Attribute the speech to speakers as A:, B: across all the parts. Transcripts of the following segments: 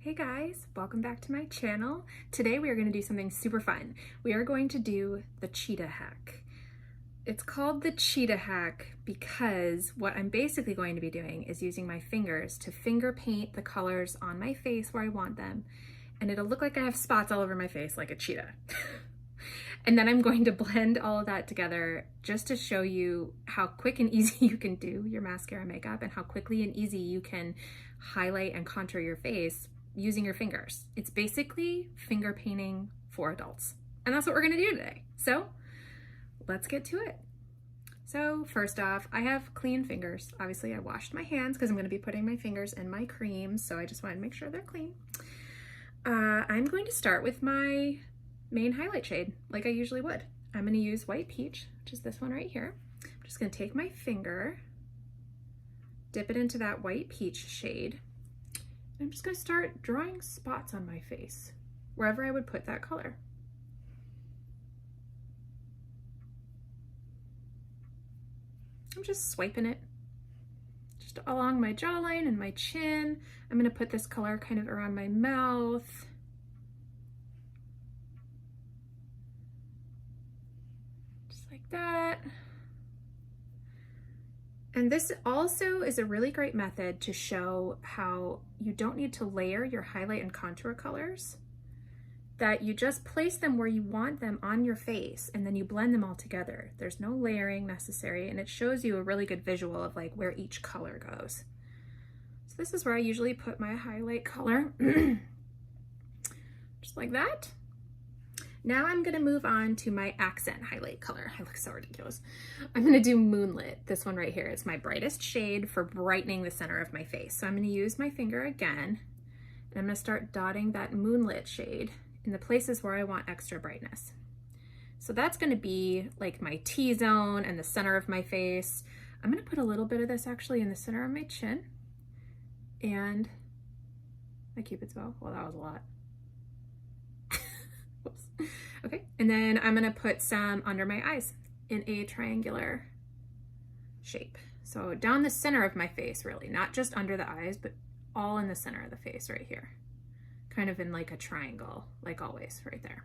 A: Hey guys, welcome back to my channel. Today we are going to do something super fun. We are going to do the Cheetah Hack. It's called the Cheetah Hack because what I'm basically going to be doing is using my fingers to finger paint the colors on my face where I want them, and it'll look like I have spots all over my face like a cheetah. And then I'm going to blend all of that together just to show you how quick and easy you can do your mascara makeup and how quickly and easy you can highlight and contour your face using your fingers. It's basically finger painting for adults. And that's what we're gonna do today. So let's get to it. So first off, I have clean fingers. Obviously I washed my hands because I'm gonna be putting my fingers in my cream. So I just wanted to make sure they're clean. I'm going to start with my main highlight shade like I usually would. I'm gonna use White Peach, which is this one right here. I'm just gonna take my finger, dip it into that White Peach shade. I'm just gonna start drawing spots on my face, wherever I would put that color. I'm just swiping it just along my jawline and my chin. I'm gonna put this color kind of around my mouth. Just like that. And this also is a really great method to show how you don't need to layer your highlight and contour colors, that you just place them where you want them on your face and then you blend them all together. There's no layering necessary, and it shows you a really good visual of like where each color goes. So this is where I usually put my highlight color, just like that. Now I'm gonna move on to my accent highlight color. I look so ridiculous. I'm gonna do Moonlit, this one right here. It's my brightest shade for brightening the center of my face. So I'm gonna use my finger again, and I'm gonna start dotting that Moonlit shade in the places where I want extra brightness. So that's gonna be like my T-zone and the center of my face. I'm gonna put a little bit of this actually in the center of my chin and my Cupid's bow. Well, that was a lot. Whoops. Okay, and then I'm gonna put some under my eyes in a triangular shape. So down the center of my face, really, not just under the eyes, but all in the center of the face right here. Kind of in like a triangle, like always, right there.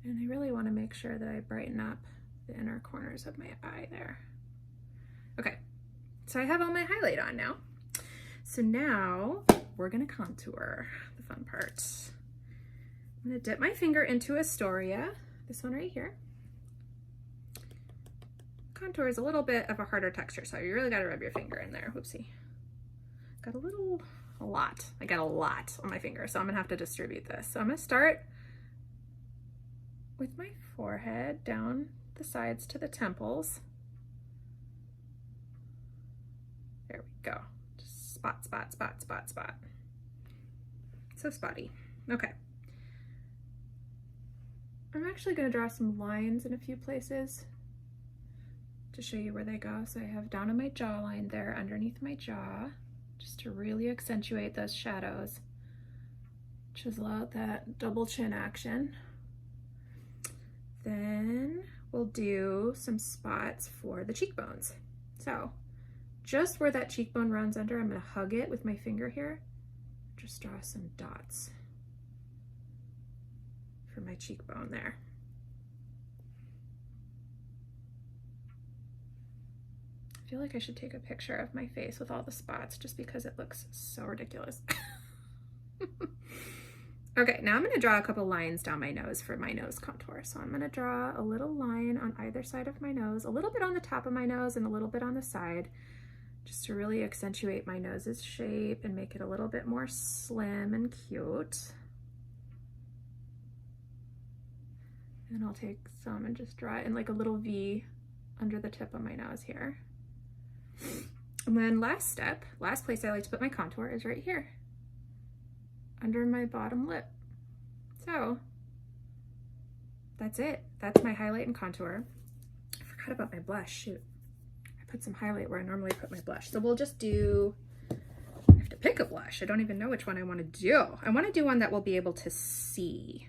A: And I really wanna make sure that I brighten up the inner corners of my eye there. Okay, so I have all my highlight on now. So now we're gonna contour, the fun part. I'm gonna dip my finger into Astoria, this one right here. Contour is a little bit of a harder texture, so you really gotta rub your finger in there. Whoopsie. Got a lot. I got a lot on my finger, so I'm gonna have to distribute this. So I'm gonna start with my forehead, down the sides to the temples. There we go. Just spot, spot, spot, spot, spot. So spotty. Okay. I'm actually going to draw some lines in a few places to show you where they go. So I have down on my jawline there, underneath my jaw, just to really accentuate those shadows. Chisel out that double chin action. Then we'll do some spots for the cheekbones. So just where that cheekbone runs under, I'm gonna hug it with my finger here. Just draw some dots for my cheekbone there. I feel like I should take a picture of my face with all the spots just because it looks so ridiculous. Okay, now I'm gonna draw a couple lines down my nose for my nose contour. So I'm gonna draw a little line on either side of my nose, a little bit on the top of my nose and a little bit on the side, just to really accentuate my nose's shape and make it a little bit more slim and cute. And then I'll take some and just draw it in like a little V under the tip of my nose here. And then last place I like to put my contour is right here, under my bottom lip. So that's it. That's my highlight and contour. I forgot about my blush, shoot. Put some highlight where I normally put my blush. So we'll just do, I have to pick a blush. I don't even know which one I want to do. I want to do one that we'll be able to see.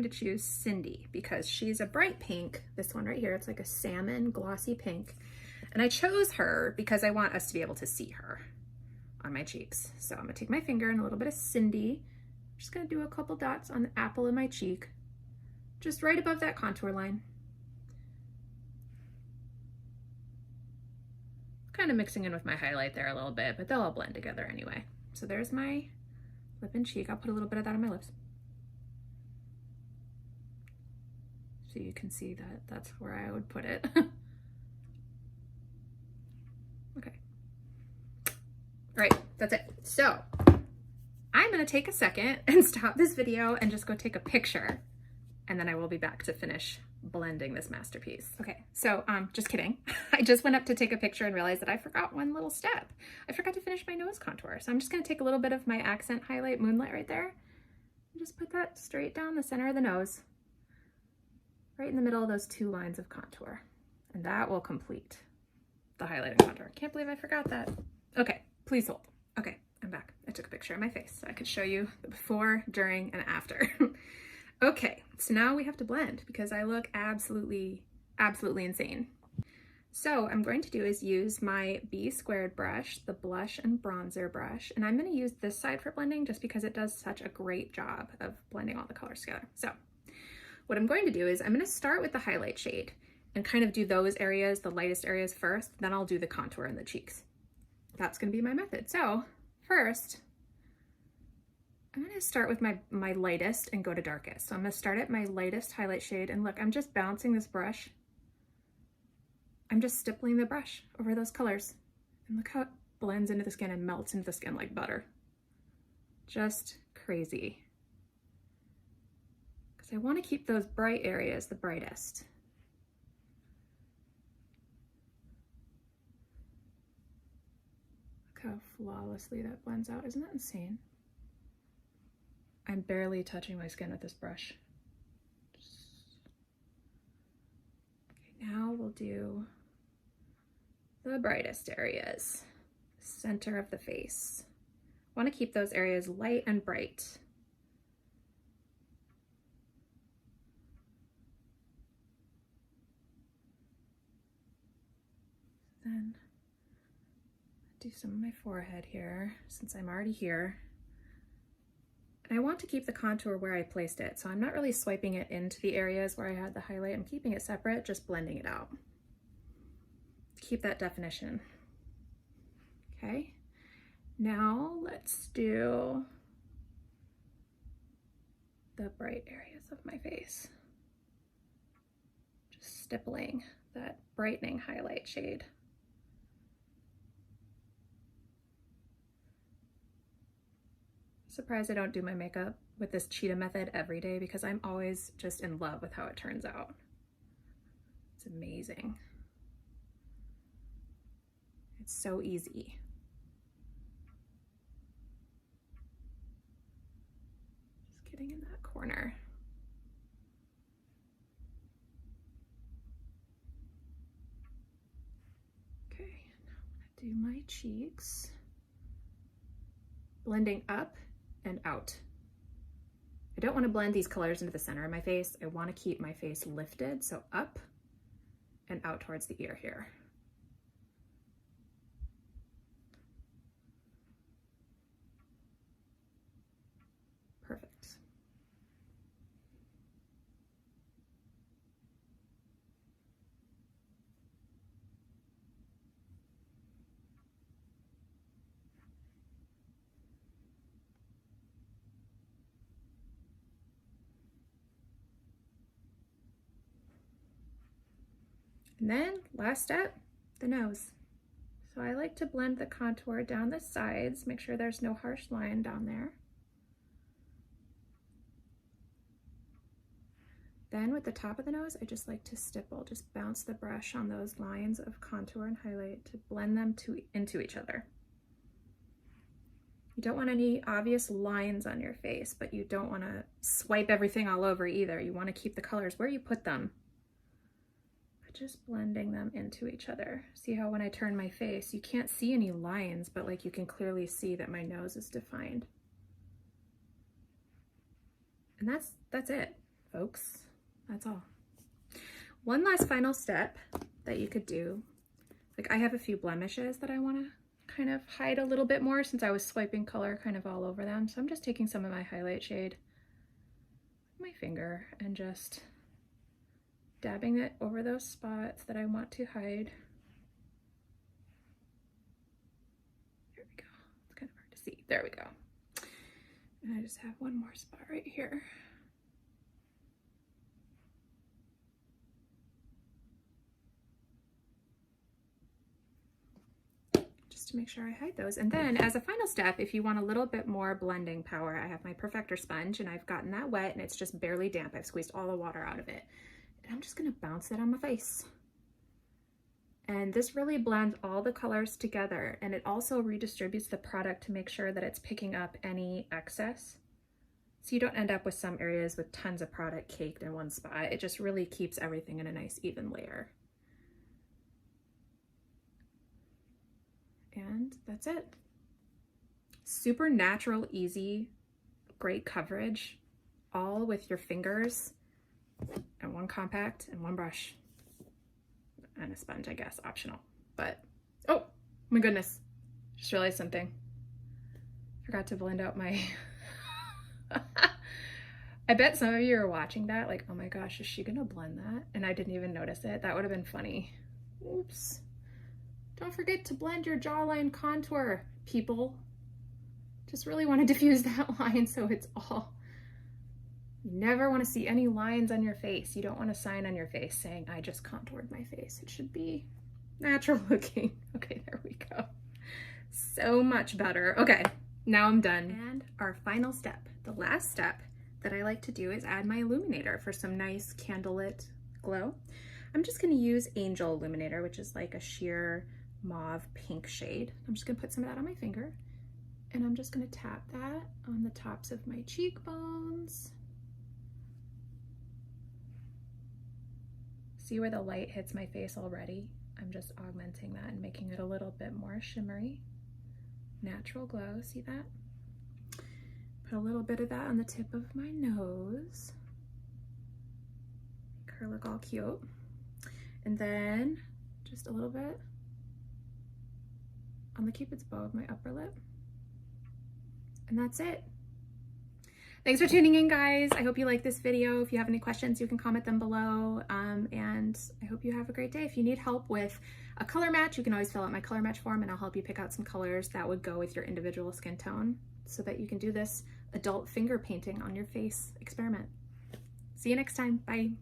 A: going to choose Cindy because she's a bright pink. This one right here, it's like a salmon glossy pink. And I chose her because I want us to be able to see her on my cheeks. So I'm gonna take my finger and a little bit of Cindy. I'm just gonna do a couple dots on the apple of my cheek, just right above that contour line. Kind of mixing in with my highlight there a little bit, but they'll all blend together anyway. So there's my lip and cheek. I'll put a little bit of that on my lips. So you can see that that's where I would put it. Okay. Right, that's it. So I'm gonna take a second and stop this video and just go take a picture, and then I will be back to finish blending this masterpiece. Okay, so just kidding. I just went up to take a picture and realized that I forgot one little step. I forgot to finish my nose contour. So I'm just gonna take a little bit of my accent highlight Moonlight right there and just put that straight down the center of the nose, right in the middle of those two lines of contour. And that will complete the highlight and contour. Can't believe I forgot that. Okay, please hold. Okay, I'm back. I took a picture of my face so I could show you the before, during, and after. Okay, so now we have to blend because I look absolutely insane. So I'm going to do is use my B² brush, the blush and bronzer brush, and I'm going to use this side for blending just because it does such a great job of blending all the colors together. So what I'm going to do is I'm going to start with the highlight shade and kind of do those areas, the lightest areas first, then I'll do the contour in the cheeks. That's going to be my method. So first, I'm going to start with my lightest and go to darkest. So I'm going to start at my lightest highlight shade, and look, I'm just bouncing this brush. I'm just stippling the brush over those colors. And look how it blends into the skin and melts into the skin like butter. Just crazy. Because I want to keep those bright areas the brightest. Look how flawlessly that blends out. Isn't that insane? I'm barely touching my skin with this brush. Okay, now we'll do the brightest areas, center of the face. I want to keep those areas light and bright. Then do some of my forehead here since I'm already here. And I want to keep the contour where I placed it, so I'm not really swiping it into the areas where I had the highlight. I'm keeping it separate, just blending it out. Keep that definition. Okay, now let's do the bright areas of my face. Just stippling that brightening highlight shade. Surprised I don't do my makeup with this cheetah method every day because I'm always just in love with how it turns out. It's amazing. It's so easy. Just getting in that corner. Okay, now I'm gonna do my cheeks. Blending up and out. I don't want to blend these colors into the center of my face. I want to keep my face lifted, so up and out towards the ear here. Perfect. And then last step, the nose. So I like to blend the contour down the sides, make sure there's no harsh line down there. Then with the top of the nose, I just like to stipple, just bounce the brush on those lines of contour and highlight to blend them into each other. You don't want any obvious lines on your face, but you don't want to swipe everything all over either. You want to keep the colors where you put them. Just blending them into each other. See how when I turn my face, you can't see any lines, but like you can clearly see that my nose is defined. And that's it. folks. That's all. One last final step that you could do, like I have a few blemishes that I want to kind of hide a little bit more since I was swiping color kind of all over them. So I'm just taking some of my highlight shade, my finger, and just dabbing it over those spots that I want to hide. There we go. It's kind of hard to see. There we go. And I just have one more spot right here. To make sure I hide those. And then as a final step, if you want a little bit more blending power, I have my Perfector sponge and I've gotten that wet and it's just barely damp. I've squeezed all the water out of it. And I'm just gonna bounce it on my face. And this really blends all the colors together, and it also redistributes the product to make sure that it's picking up any excess. So you don't end up with some areas with tons of product caked in one spot. It just really keeps everything in a nice even layer. And that's it. Super natural, easy, great coverage, all with your fingers and one compact and one brush and a sponge, I guess, optional. But, oh my goodness, just realized something. Forgot to blend out my, I bet some of you are watching that like, oh my gosh, is she gonna blend that? And I didn't even notice it. That would have been funny. Oops. Don't forget to blend your jawline contour, people. Just really want to diffuse that line so it's all, you never want to see any lines on your face. You don't want a sign on your face saying, I just contoured my face. It should be natural looking. Okay, there we go. So much better. Okay, now I'm done. And our final step, the last step that I like to do is add my illuminator for some nice candlelit glow. I'm just going to use Angel Illuminator, which is like a sheer mauve pink shade. I'm just gonna put some of that on my finger, and I'm just gonna tap that on the tops of my cheekbones. See where the light hits my face already? I'm just augmenting that and making it a little bit more shimmery. Natural glow, see that? Put a little bit of that on the tip of my nose. Make her look all cute. And then just a little bit on the Cupid's bow of my upper lip. And that's it. Thanks for tuning in, guys. I hope you like this video. If you have any questions, you can comment them below. And I hope you have a great day. If you need help with a color match, you can always fill out my color match form and I'll help you pick out some colors that would go with your individual skin tone so that you can do this adult finger painting on your face experiment. See you next time. Bye.